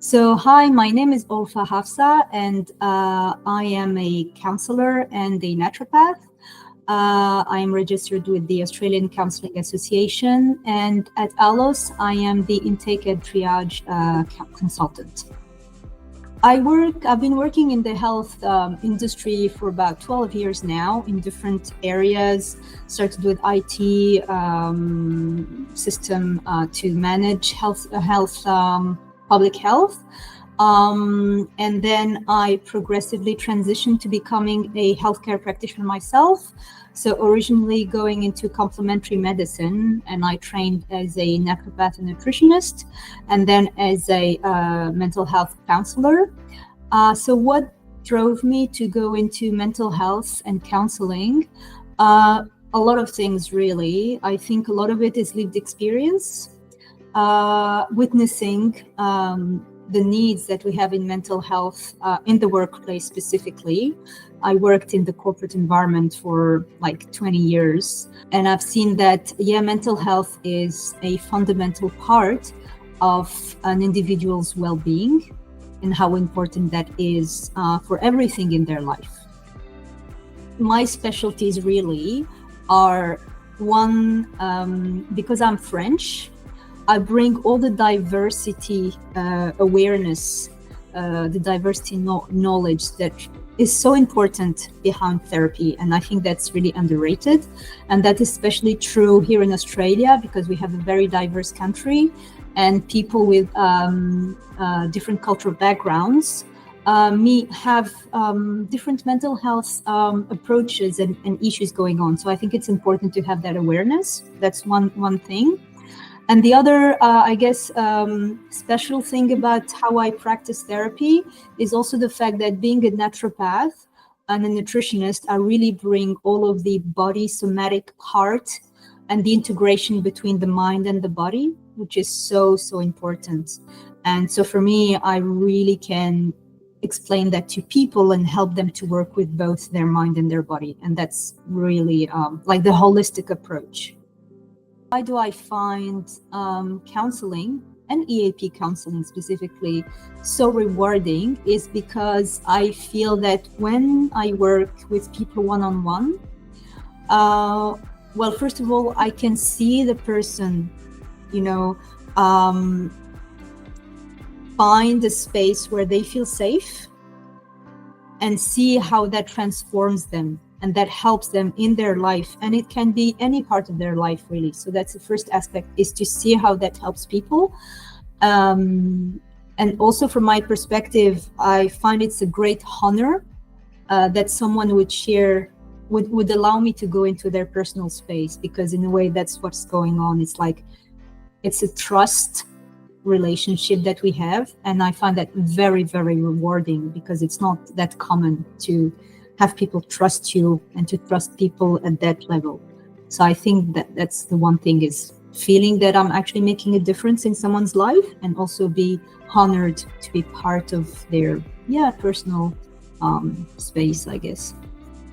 So, hi, my name is Olfa Hafsa, and I am a counsellor and a naturopath. I am registered with the Australian Counselling Association, and at ALOS, I am the intake and triage consultant. I've been working in the health industry for about 12 years now in different areas. Started with IT system to manage public health. And then I progressively transitioned to becoming a healthcare practitioner myself. So originally going into complementary medicine, and I trained as a naturopath and nutritionist, and then as a mental health counselor. So what drove me to go into mental health and counseling? A lot of things, really. I think a lot of it is lived experience, witnessing the needs that we have in mental health in the workplace specifically. I worked in the corporate environment for like 20 years, and I've seen that, mental health is a fundamental part of an individual's well-being and how important that is for everything in their life. My specialties really are one, because I'm French, I bring all the diversity awareness, the diversity knowledge that is so important behind therapy. And I think that's really underrated. And that is especially true here in Australia, because we have a very diverse country and people with different cultural backgrounds have different mental health approaches and issues going on. So I think it's important to have that awareness. That's one thing. And the other, special thing about how I practice therapy is also the fact that being a naturopath and a nutritionist, I really bring all of the body somatic part and the integration between the mind and the body, which is so important. And so for me, I really can explain that to people and help them to work with both their mind and their body. And that's really like the holistic approach. Why do I find counseling and EAP counseling specifically so rewarding is because I feel that when I work with people one-on-one, well, first of all, I can see the person, find a space where they feel safe and see how that transforms them. And that helps them in their life. And it can be any part of their life, really. So that's the first aspect, is to see how that helps people. And also from my perspective, I find it's a great honor that someone would allow me to go into their personal space, because in a way, that's what's going on. It's a trust relationship that we have. And I find that very, very rewarding, because it's not that common to have people trust you and to trust people at that level. So I think that's the one thing, is feeling that I'm actually making a difference in someone's life, and also be honored to be part of their personal space, I guess.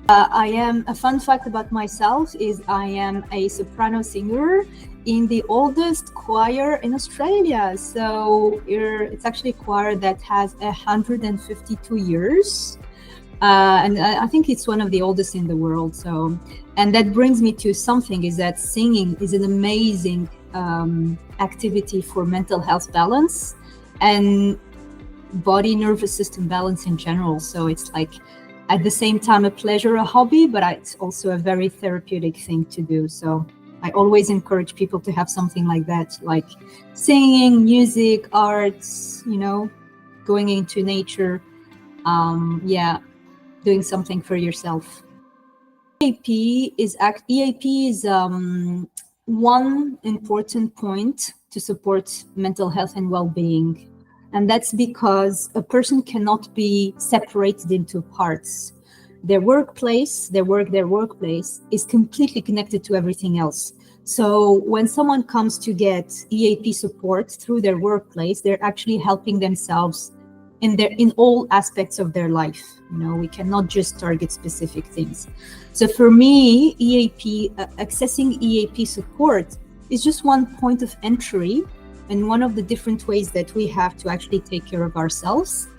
A fun fact about myself is I am a soprano singer in the oldest choir in Australia. So it's actually a choir that has 152 years. And I think it's one of the oldest in the world. So, and that brings me to something, is that singing is an amazing activity for mental health balance and body nervous system balance in general. So it's like at the same time a pleasure, a hobby, but it's also a very therapeutic thing to do. So I always encourage people to have something like that, like singing, music, arts, going into nature. Doing something for yourself. EAP is one important point to support mental health and well-being. And that's because a person cannot be separated into parts. Their workplace is completely connected to everything else. So when someone comes to get EAP support through their workplace, they're actually helping themselves in all aspects of their life. We cannot just target specific things. So for me, accessing EAP support is just one point of entry and one of the different ways that we have to actually take care of ourselves.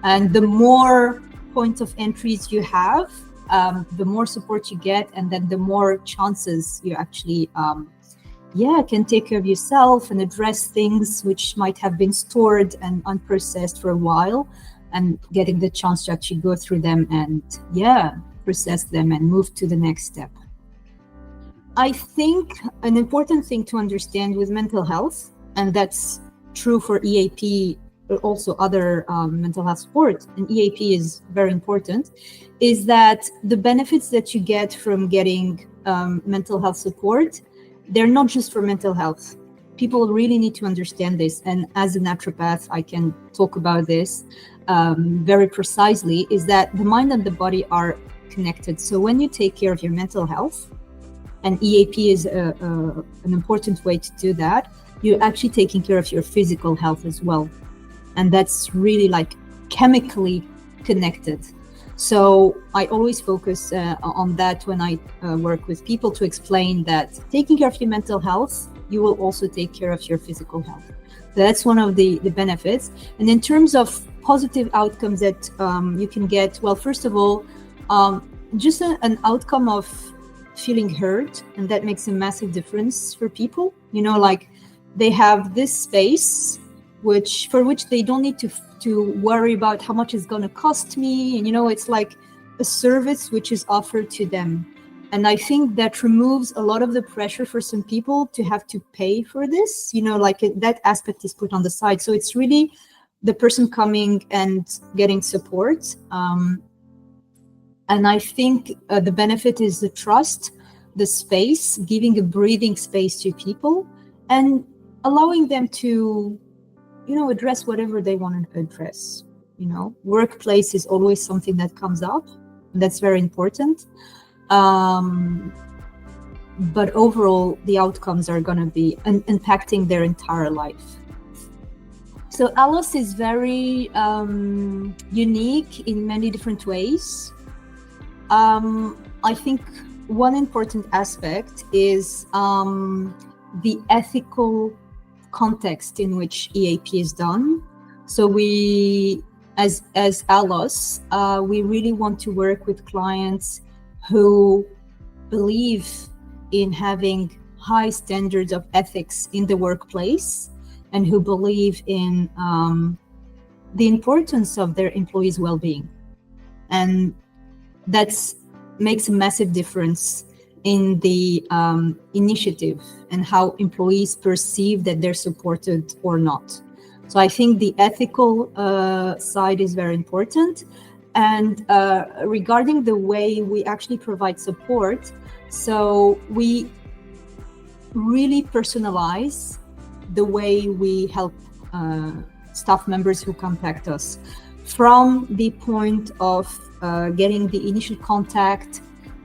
And the more points of entries you have, the more support you get, and then the more chances you actually can take care of yourself and address things which might have been stored and unprocessed for a while, and getting the chance to actually go through them and process them and move to the next step. I think an important thing to understand with mental health, and that's true for EAP, but also other mental health support, and EAP is very important, is that the benefits that you get from getting mental health support, they're not just for mental health. People really need to understand this, and as a naturopath, I can talk about this very precisely, is that the mind and the body are connected. So when you take care of your mental health, and EAP is an important way to do that, you're actually taking care of your physical health as well. And that's really like chemically connected. So I always focus on that when I work with people, to explain that taking care of your mental health, you will also take care of your physical health. That's one of the benefits. And in terms of positive outcomes that you can get, well, first of all, just an outcome of feeling heard, and that makes a massive difference for people. Like they have this space for which they don't need to worry about how much it's going to cost me, and it's like a service which is offered to them. And I think that removes a lot of the pressure for some people to have to pay for this, like that aspect is put on the side. So it's really the person coming and getting support. And I think the benefit is the trust, the space, giving a breathing space to people, and allowing them to, address whatever they want to address. Workplace is always something that comes up. That's very important. But overall, the outcomes are going to be impacting their entire life. So ALOS is very unique in many different ways. I think one important aspect is the ethical context in which EAP is done. So we, as ALOS, we really want to work with clients who believe in having high standards of ethics in the workplace, and who believe in the importance of their employees' well-being. And that makes a massive difference in the initiative and how employees perceive that they're supported or not. So I think the ethical side is very important. And regarding the way we actually provide support, so we really personalize the way we help staff members who contact us, from the point of getting the initial contact,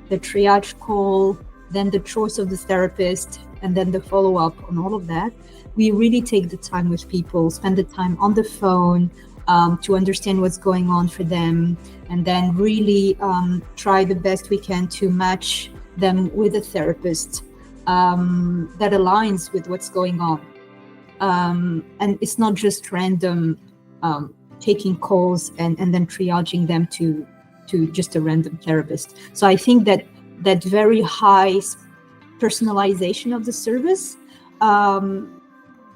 the triage call, then the choice of the therapist, and then the follow-up on all of that. We really take the time with people, spend the time on the phone to understand what's going on for them, and then really try the best we can to match them with a therapist that aligns with what's going on. And it's not just random taking calls and then triaging them to just a random therapist. So I think that very high personalization of the service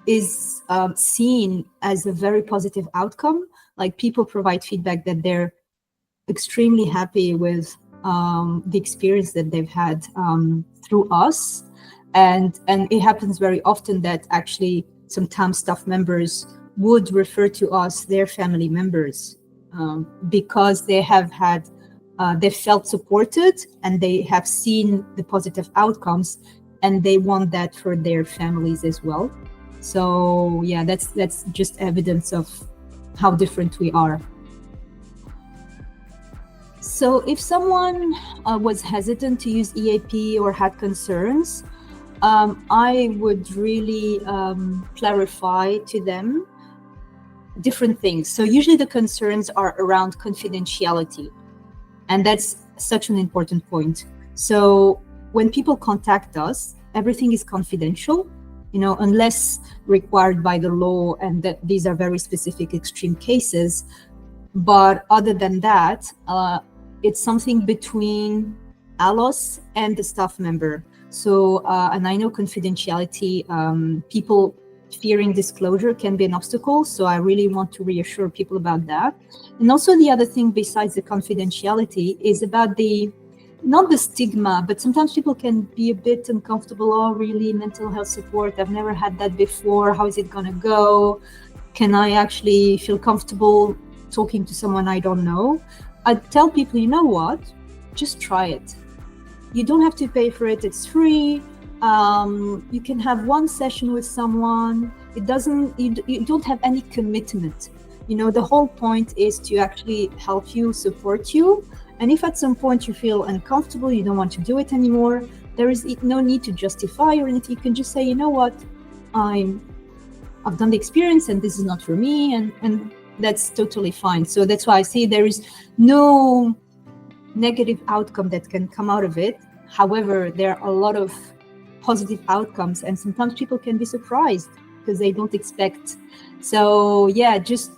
is seen as a very positive outcome. Like, people provide feedback that they're extremely happy with the experience that they've had through us. And it happens very often that actually sometimes staff members would refer to us their family members because they have had, they felt supported and they have seen the positive outcomes, and they want that for their families as well. So yeah, that's just evidence of how different we are. So if someone was hesitant to use EAP or had concerns, I would really clarify to them different things. So usually the concerns are around confidentiality, and that's such an important point. So when people contact us, everything is confidential. unless required by the law, and that these are very specific extreme cases. But other than that, it's something between ALOS and the staff member. So, and I know confidentiality, people fearing disclosure can be an obstacle. So I really want to reassure people about that. And also the other thing besides the confidentiality is about not the stigma, but sometimes people can be a bit uncomfortable. Oh, really? Mental health support? I've never had that before. How is it going to go? Can I actually feel comfortable talking to someone I don't know? I tell people, you know what? Just try it. You don't have to pay for it. It's free. You can have one session with someone. It doesn't, you don't have any commitment. The whole point is to actually help you, support you. And if at some point you feel uncomfortable, you don't want to do it anymore, there is no need to justify or anything. You can just say, you know what, I've done the experience and this is not for me. And that's totally fine. So that's why I say there is no negative outcome that can come out of it. However, there are a lot of positive outcomes, and sometimes people can be surprised because they don't expect. So yeah, just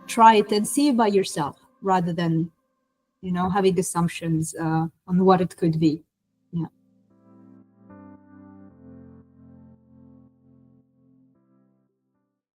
try it and see it by yourself rather than having assumptions on what it could be.